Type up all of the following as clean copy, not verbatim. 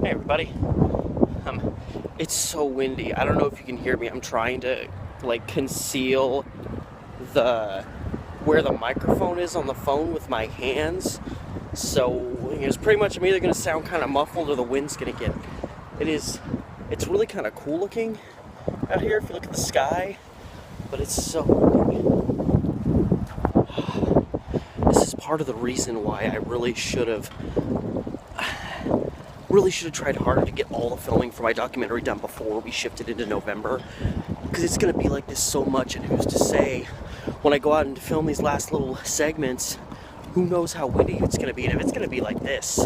Hey everybody. It's so windy. I don't know if you can hear me. I'm trying to conceal the where the microphone is on the phone with my hands. So it's pretty much I'm either gonna sound kind of muffled or the wind's gonna get. It's really kind of cool looking out here if you look at the sky, but it's so windy. This is part of the reason why I really should have tried harder to get all the filming for my documentary done before we shifted into November, because it's going to be like this so much, and who's to say when I go out and film these last little segments, who knows how windy it's going to be, and if it's going to be like this,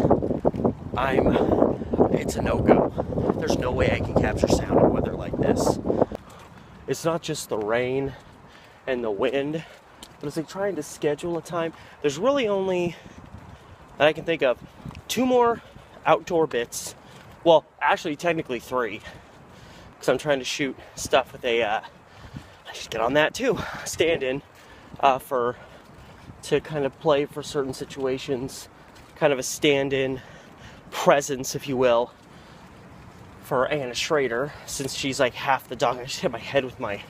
it's a no-go. There's no way I can capture sound in weather like this. It's not just the rain and the wind, but it's like trying to schedule a time. There's really only, that I can think of, 2 more outdoor bits. Well, actually, technically 3, because I'm trying to shoot stuff with a. I should get on that too. Stand-in to kind of play for certain situations, kind of a stand-in presence, if you will, for Anna Schrader, since she's like half the dog. I just hit my head with my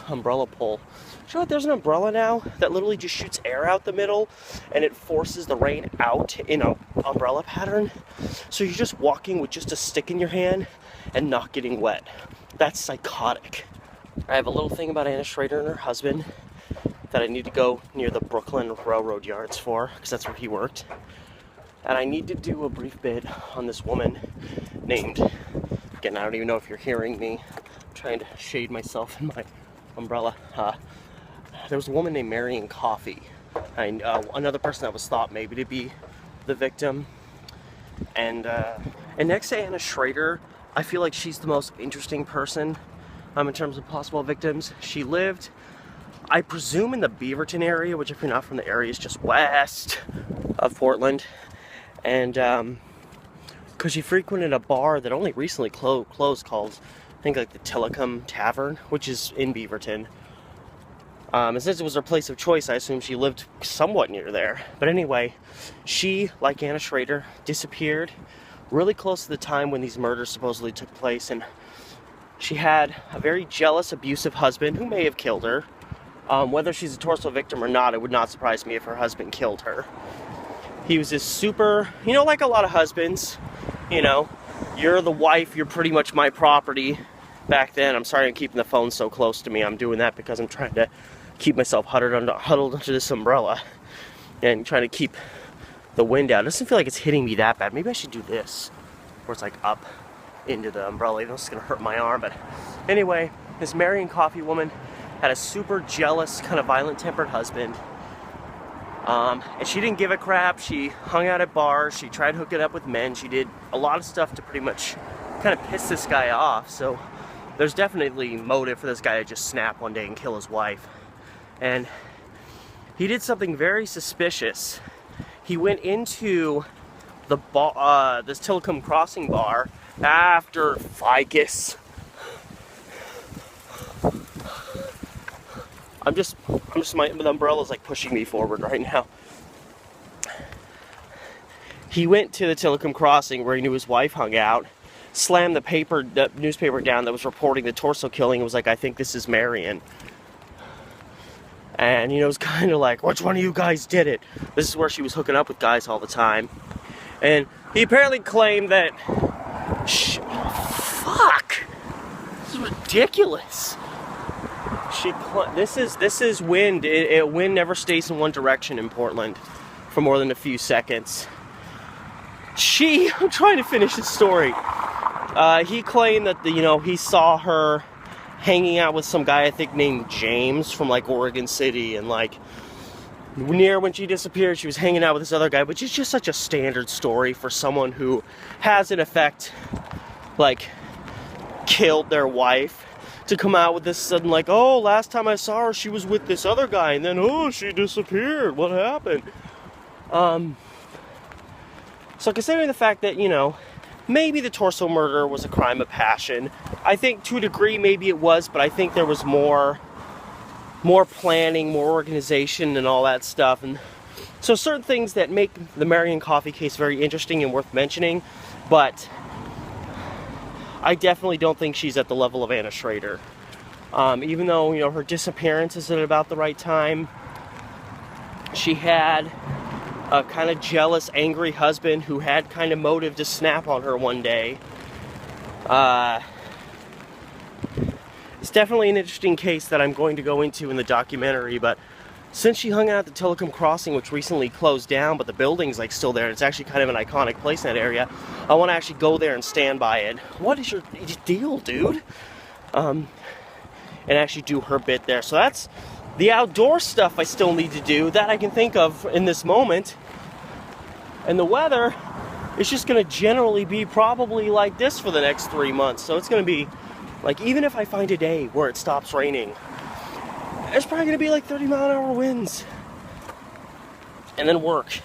umbrella pole. You know what? There's an umbrella now that literally just shoots air out the middle, and it forces the rain out in an umbrella pattern. So you're just walking with just a stick in your hand and not getting wet. That's psychotic. I have a little thing about Anna Schrader and her husband that I need to go near the Brooklyn Railroad Yards for, because that's where he worked. And I need to do a brief bit on this woman named, again, I don't even know if you're hearing me. I'm trying to shade myself in my umbrella. There was a woman named Marion Coffey, and another person that was thought maybe to be the victim. And next to Anna Schrader, I feel like she's the most interesting person in terms of possible victims. She lived, I presume, in the Beaverton area, which if you're not from the area is just west of Portland. And because she frequented a bar that only recently closed called, I think, like the Tillicum Tavern, which is in Beaverton. And since it was her place of choice, I assume she lived somewhat near there. But anyway, she, like Anna Schrader, disappeared really close to the time when these murders supposedly took place. And she had a very jealous, abusive husband who may have killed her. Whether she's a torso victim or not, it would not surprise me if her husband killed her. He was this super, like a lot of husbands, you're the wife, you're pretty much my property. Back then, I'm sorry I'm keeping the phone so close to me. I'm doing that because I'm trying to keep myself huddled under this umbrella and trying to keep the wind out. It doesn't feel like it's hitting me that bad. Maybe I should do this, where it's like up into the umbrella. It's going to hurt my arm. But anyway, this Marion Coffey woman had a super jealous, kind of violent-tempered husband. And she didn't give a crap. She hung out at bars. She tried hooking up with men. She did a lot of stuff to pretty much kind of piss this guy off. So there's definitely motive for this guy to just snap one day and kill his wife. And he did something very suspicious. He went into the this Tillicum Crossing bar after Ficus. The umbrella's like pushing me forward right now. He went to the Tillicum Crossing where he knew his wife hung out, slammed the newspaper down that was reporting the torso killing. It was like, I think this is Marion. And, it was kind of like, which one of you guys did it? This is where she was hooking up with guys all the time. And he apparently claimed that, fuck, this is ridiculous. This is wind. Wind never stays in one direction in Portland for more than a few seconds. I'm trying to finish the story. He claimed that he saw her hanging out with some guy I think named James from like Oregon City, and like near when she disappeared, she was hanging out with this other guy, which is just such a standard story for someone who has in effect like killed their wife, to come out with this sudden like, oh, last time I saw her she was with this other guy, and then oh, she disappeared, what happened? So considering the fact that maybe the torso murder was a crime of passion, I think to a degree maybe it was, but I think there was more planning, more organization, and all that stuff. And so certain things that make the Marion Coffey case very interesting and worth mentioning, but I definitely don't think she's at the level of Anna Schrader. Even though, you know, her disappearance is at about the right time. She had a kind of jealous, angry husband who had kind of motive to snap on her one day. It's definitely an interesting case that I'm going to go into in the documentary, but since she hung out at the Telecom Crossing, which recently closed down, but the building's like still there, it's actually kind of an iconic place in that area, I want to actually go there and stand by it. What is your deal, dude? And actually do her bit there. So that's the outdoor stuff I still need to do that I can think of in this moment. And the weather is just going to generally be probably like this for the next 3 months. So it's going to be like, even if I find a day where it stops raining, it's probably going to be like 30-mile-an-hour winds. And then work.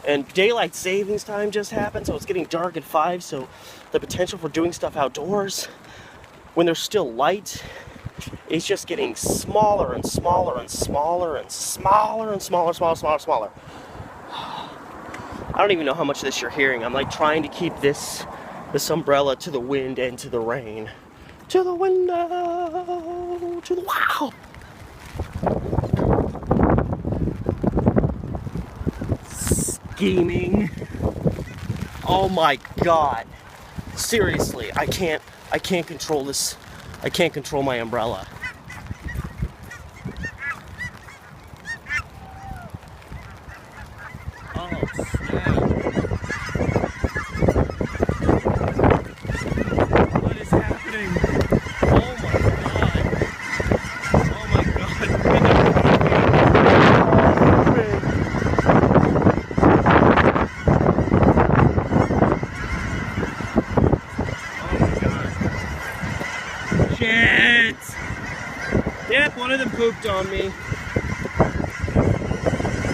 And daylight savings time just happened, so it's getting dark at 5, so the potential for doing stuff outdoors when there's still light is just getting smaller and smaller and smaller and smaller and smaller, smaller. I don't even know how much of this you're hearing. I'm like trying to keep this umbrella to the wind and to the rain. To the window, to the wow. Scheming. Oh my God. Seriously, I can't control this. I can't control my umbrella. Oh, snap. What is happening? Oh my God. Oh my God. Shit! Yep, one of them pooped on me.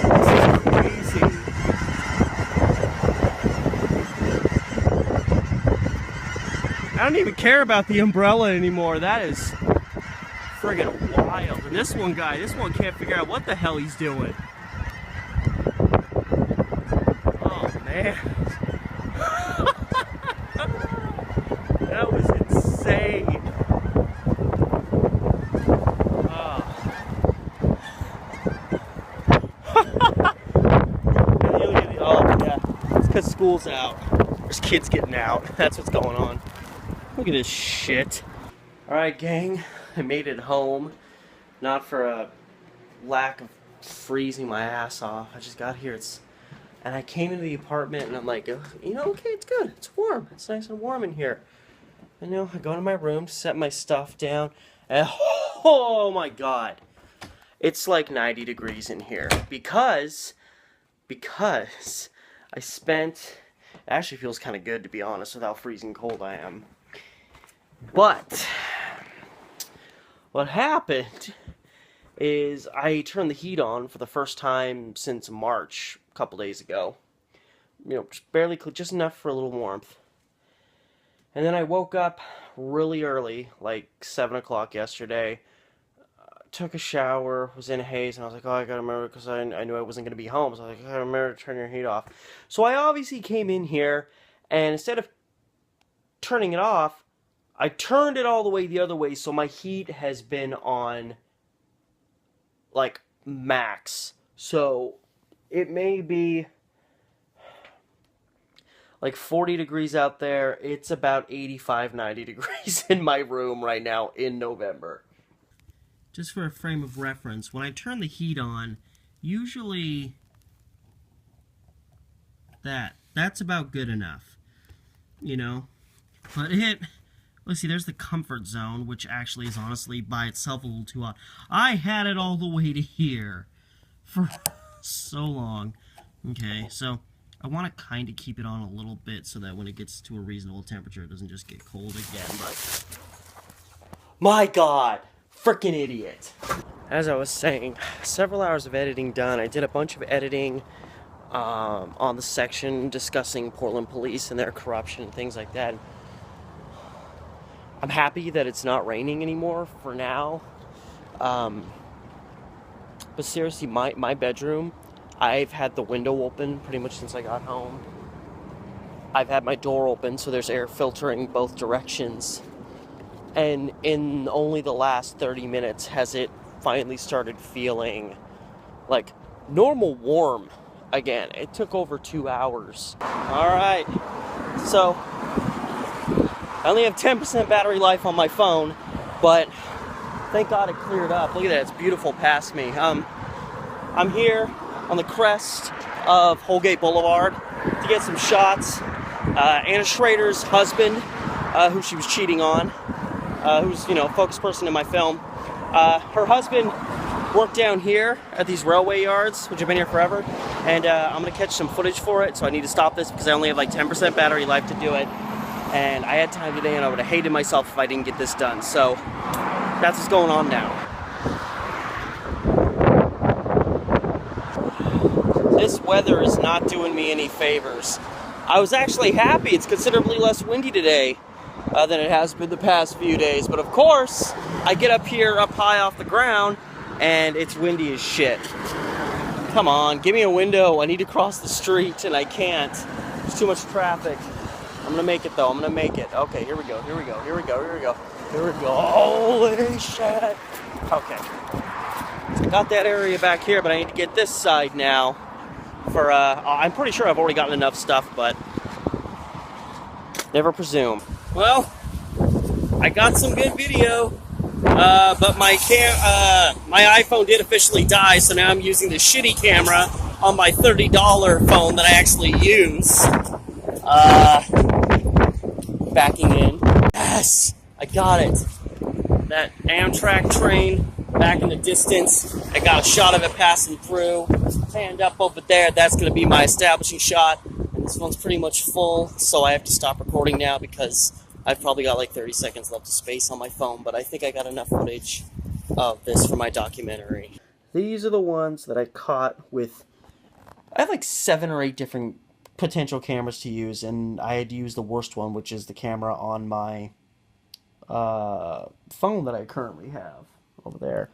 This is crazy. I don't even care about the umbrella anymore. That is friggin' wild. And this one can't figure out what the hell he's doing. Oh, man. That was insane. Oh, yeah. It's because school's out. There's kids getting out. That's what's going on. Look at this shit. Alright, gang. I made it home. Not for a lack of freezing my ass off. I just got here. And I came into the apartment and I'm like, you know, okay, it's good. It's warm. It's nice and warm in here. You know, I go to my room, set my stuff down, and oh my God. It's like 90 degrees in here. Because I spent... It actually feels kind of good, to be honest, with how freezing cold I am. But what happened is I turned the heat on for the first time since March, a couple days ago. You know, just enough for a little warmth. And then I woke up really early, like 7 o'clock yesterday, took a shower, was in a haze, and I was like, oh, I gotta remember, because I knew I wasn't going to be home, so I was like, I gotta remember to turn your heat off. So I obviously came in here, and instead of turning it off, I turned it all the way the other way, so my heat has been on, like, max. So it may be like 40 degrees out there. It's about 85, 90 degrees in my room right now in November. Just for a frame of reference, when I turn the heat on, usually that's about good enough, you know? But let's see, there's the comfort zone, which actually is honestly by itself a little too hot. I had it all the way to here for so long. Okay, so I want to kind of keep it on a little bit so that when it gets to a reasonable temperature, it doesn't just get cold again, but... My God! Frickin' idiot! As I was saying, several hours of editing done. I did a bunch of editing on the section discussing Portland police and their corruption and things like that. I'm happy that it's not raining anymore for now. But seriously, my bedroom, I've had the window open pretty much since I got home. I've had my door open, so there's air filtering both directions. And in only the last 30 minutes has it finally started feeling like normal warm again. It took over 2 hours. Alright, so I only have 10% battery life on my phone, but thank God it cleared up. Look at that, it's beautiful past me. I'm here on the crest of Holgate Boulevard to get some shots. Anna Schrader's husband, who she was cheating on, who's, you know, a focus person in my film. Her husband worked down here at these railway yards, which have been here forever, and I'm going to catch some footage for it, so I need to stop this because I only have like 10% battery life to do it, and I had time today and I would have hated myself if I didn't get this done, so that's what's going on now. This weather is not doing me any favors. I was actually happy it's considerably less windy today than it has been the past few days, but of course I get up here up high off the ground and it's windy as shit. Come on, give me a window. I need to cross the street and I can't. There's too much traffic. I'm gonna make it though, I'm gonna make it. Okay, here we go, here we go, here we go, here we go, here we go. Holy shit. Okay. Got that area back here, but I need to get this side now for, I'm pretty sure I've already gotten enough stuff, but never presume. Well, I got some good video, but my iPhone did officially die, so now I'm using the shitty camera on my $30 phone that I actually use. Backing in. Yes! I got it. That Amtrak train back in the distance. I got a shot of it passing through. Panned up over there. That's going to be my establishing shot. And this one's pretty much full, so I have to stop recording now because I've probably got like 30 seconds left of space on my phone, but I think I got enough footage of this for my documentary. These are the ones that I caught with... I have like 7 or 8 different potential cameras to use, and I had to use the worst one, which is the camera on my phone that I currently have over there.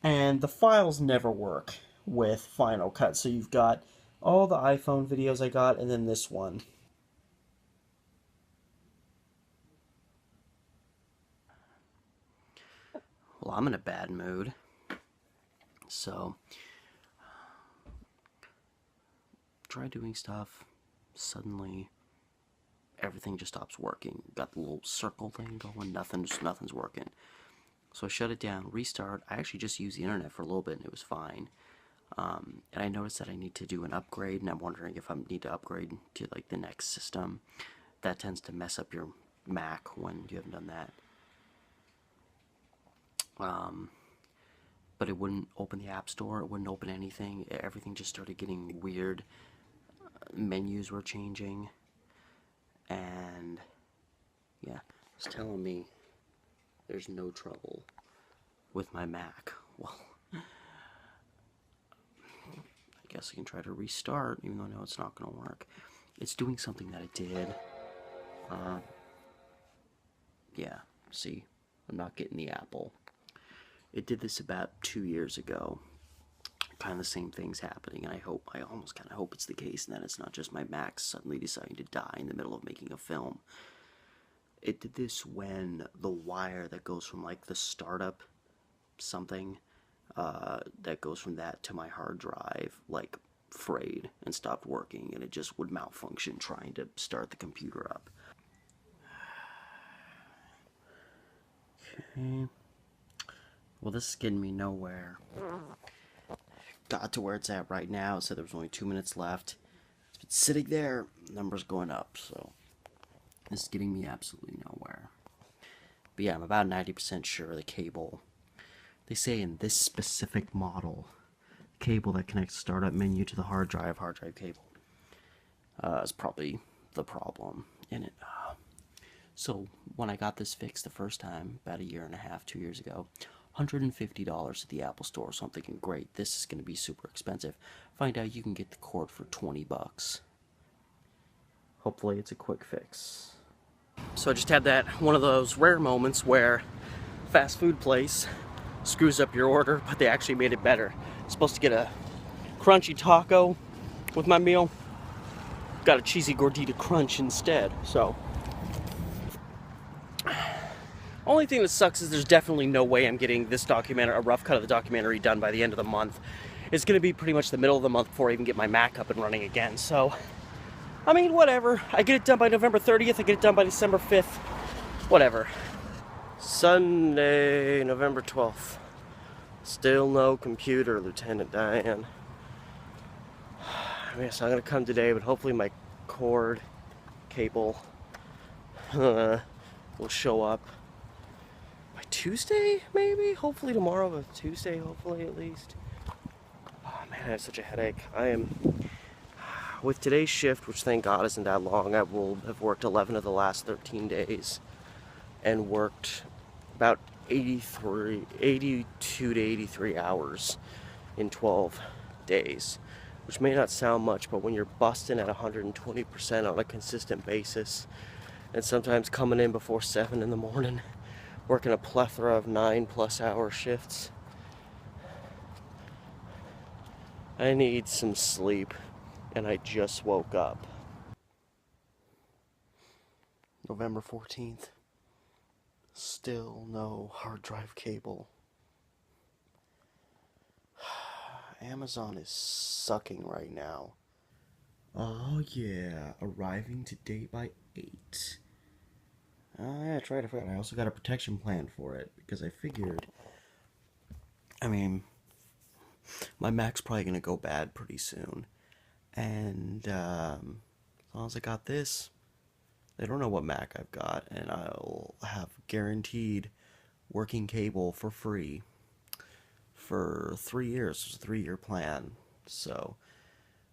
And the files never work with Final Cut, so you've got all the iPhone videos I got, and then this one. Well, I'm in a bad mood, so try doing stuff, suddenly everything just stops working. Got the little circle thing going, nothing's working. So I shut it down, restart. I actually just used the internet for a little bit and it was fine. And I noticed that I need to do an upgrade, and I'm wondering if I need to upgrade to like the next system. That tends to mess up your Mac when you haven't done that. But it wouldn't open the App Store, it wouldn't open anything. Everything just started getting weird. Menus were changing. And yeah, it's telling me there's no trouble with my Mac. Well, I guess I can try to restart, even though I know it's not going to work. It's doing something that it did. Yeah, see, I'm not getting the Apple. It did this about 2 years ago. Kind of the same thing's happening, and I almost kind of hope it's the case, and that it's not just my Mac suddenly deciding to die in the middle of making a film. It did this when the wire that goes from like the startup something, that goes from that to my hard drive, like frayed and stopped working, and it just would malfunction trying to start the computer up. Okay. Well, this is getting me nowhere. Got to where it's at right now. It said there was only 2 minutes left. It's been sitting there, numbers going up, so this is getting me absolutely nowhere. But yeah, I'm about 90% sure the cable, they say in this specific model, cable that connects startup menu to the hard drive cable, is probably the problem in it. So when I got this fixed the first time, about 1.5 years, 2 years ago, $150 at the Apple Store, so I'm thinking, great, this is going to be super expensive. Find out you can get the cord for 20 bucks. Hopefully it's a quick fix. So I just had that one of those rare moments where fast food place screws up your order, but they actually made it better. I'm supposed to get a crunchy taco with my meal. got a cheesy gordita crunch instead. So only thing that sucks is there's definitely no way I'm getting this documentary, a rough cut of the documentary, done by the end of the month. It's going to be pretty much the middle of the month before I even get my Mac up and running again. So, I mean, whatever. I get it done by November 30th. I get it done by December 5th. Whatever. Sunday, November 12th. Still no computer, Lieutenant Diane. I mean, so I'm going to come today, but hopefully my cord, cable, will show up by Tuesday, maybe? Hopefully tomorrow, but Tuesday, hopefully at least. Oh man, I have such a headache. I am, with today's shift, which thank God isn't that long, I will have worked 11 of the last 13 days and worked about 82 to 83 hours in 12 days, which may not sound much, but when you're busting at 120% on a consistent basis, and sometimes coming in before 7 in the morning, working a plethora of 9+ hour shifts, I need some sleep, and I just woke up. November 14th. Still no hard drive cable. Amazon is sucking right now. Oh yeah, arriving to date by 8. Oh yeah, that's right, I forgot. I also got a protection plan for it, because I figured, I mean, my Mac's probably gonna go bad pretty soon. And as long as I got this, they don't know what Mac I've got, and I'll have guaranteed working cable for free for 3 years. It's a 3-year plan. So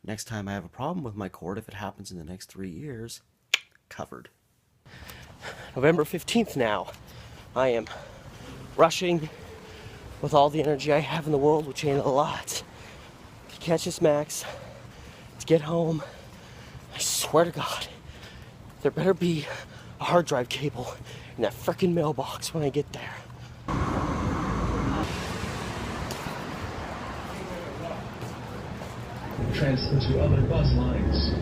next time I have a problem with my cord, if it happens in the next 3 years, covered. November 15th now. I am rushing with all the energy I have in the world, which ain't a lot, to catch this Max, to get home. I swear to God, there better be a hard drive cable in that frickin' mailbox when I get there. Transfer to other bus lines.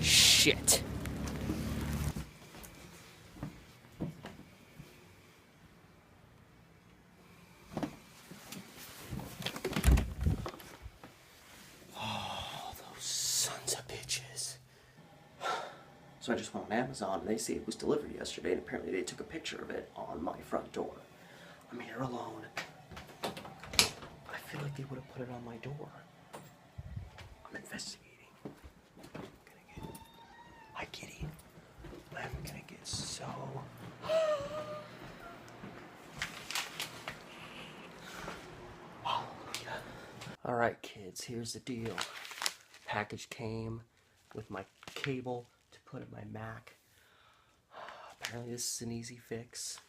Shit. Oh, those sons of bitches. So I just went on Amazon and they say it was delivered yesterday, and apparently they took a picture of it on my front door. I'm here alone. I feel like they would have put it on my door. I'm investigating. Hi, kitty. I'm gonna get so... Hallelujah. Alright, kids, here's the deal. Package came with my cable to put in my Mac. Apparently this is an easy fix,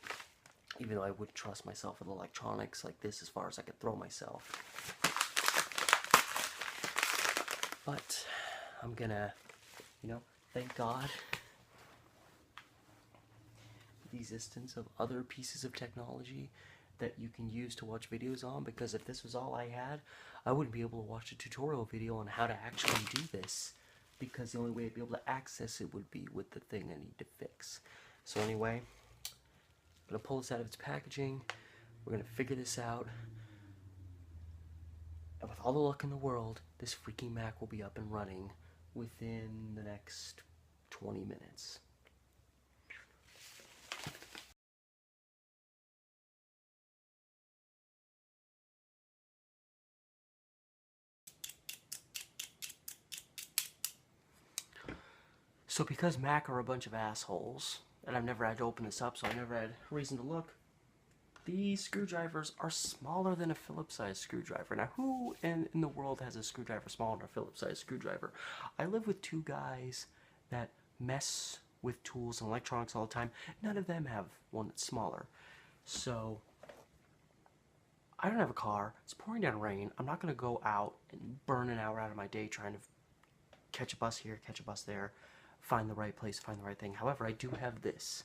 even though I wouldn't trust myself with electronics like this as far as I could throw myself. But I'm gonna, thank God for the existence of other pieces of technology that you can use to watch videos on, because if this was all I had, I wouldn't be able to watch a tutorial video on how to actually do this, because the only way I'd be able to access it would be with the thing I need to fix. So anyway, I'm gonna pull this out of its packaging, we're gonna figure this out, and with all the luck in the world, this freaking Mac will be up and running within the next 20 minutes. So because Mac are a bunch of assholes, and I've never had to open this up, so I never had reason to look, these screwdrivers are smaller than a Phillips-sized screwdriver. Now, who in the world has a screwdriver smaller than a Phillips-sized screwdriver? I live with two guys that mess with tools and electronics all the time. None of them have one that's smaller. So, I don't have a car. It's pouring down rain. I'm not going to go out and burn an hour out of my day trying to catch a bus here, catch a bus there, find the right place, find the right thing. However, I do have this.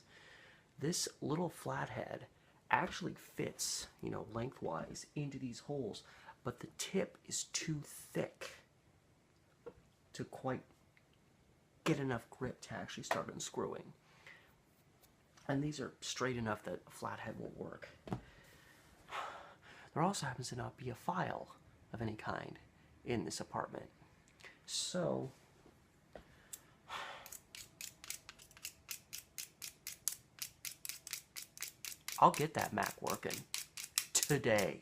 This little flathead actually fits, you know, lengthwise into these holes, but the tip is too thick to quite get enough grip to actually start unscrewing. And these are straight enough that a flathead will work. There also happens to not be a file of any kind in this apartment. So, I'll get that Mac working today.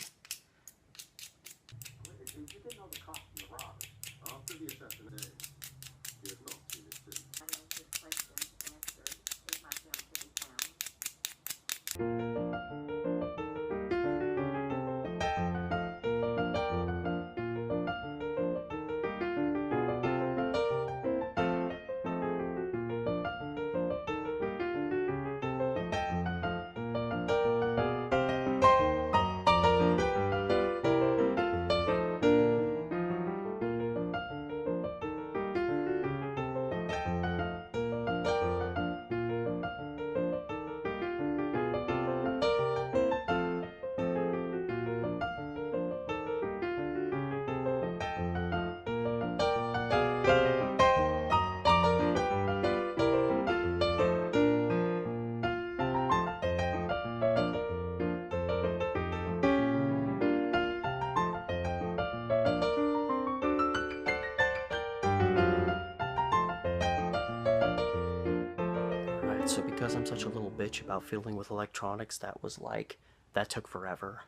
So because I'm such a little bitch about fiddling with electronics, that took forever,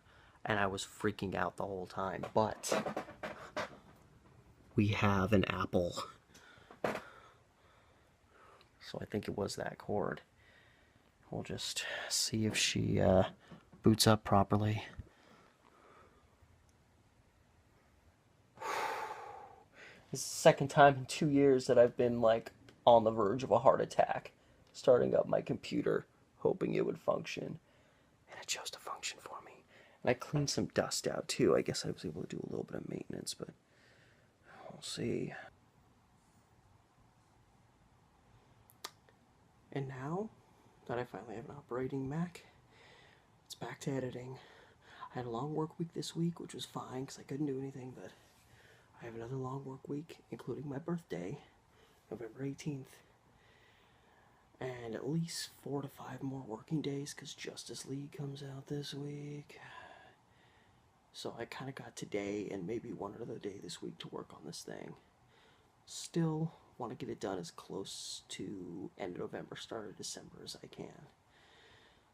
and I was freaking out the whole time. But we have an Apple, so I think it was that cord. We'll just see if she boots up properly. This is the second time in 2 years that I've been like on the verge of a heart attack, starting up my computer, hoping it would function. And it chose to function for me. And I cleaned some dust out too. I guess I was able to do a little bit of maintenance, but we'll see. And now that I finally have an operating Mac, it's back to editing. I had a long work week this week, which was fine because I couldn't do anything, but I have another long work week, including my birthday, November 18th. And at least 4 to 5 more working days because Justice League comes out this week. So I kind of got today and maybe one other day this week to work on this thing. Still want to get it done as close to end of November, start of December as I can.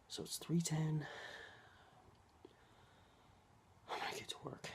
So it's 3:10. I'm gonna get to work.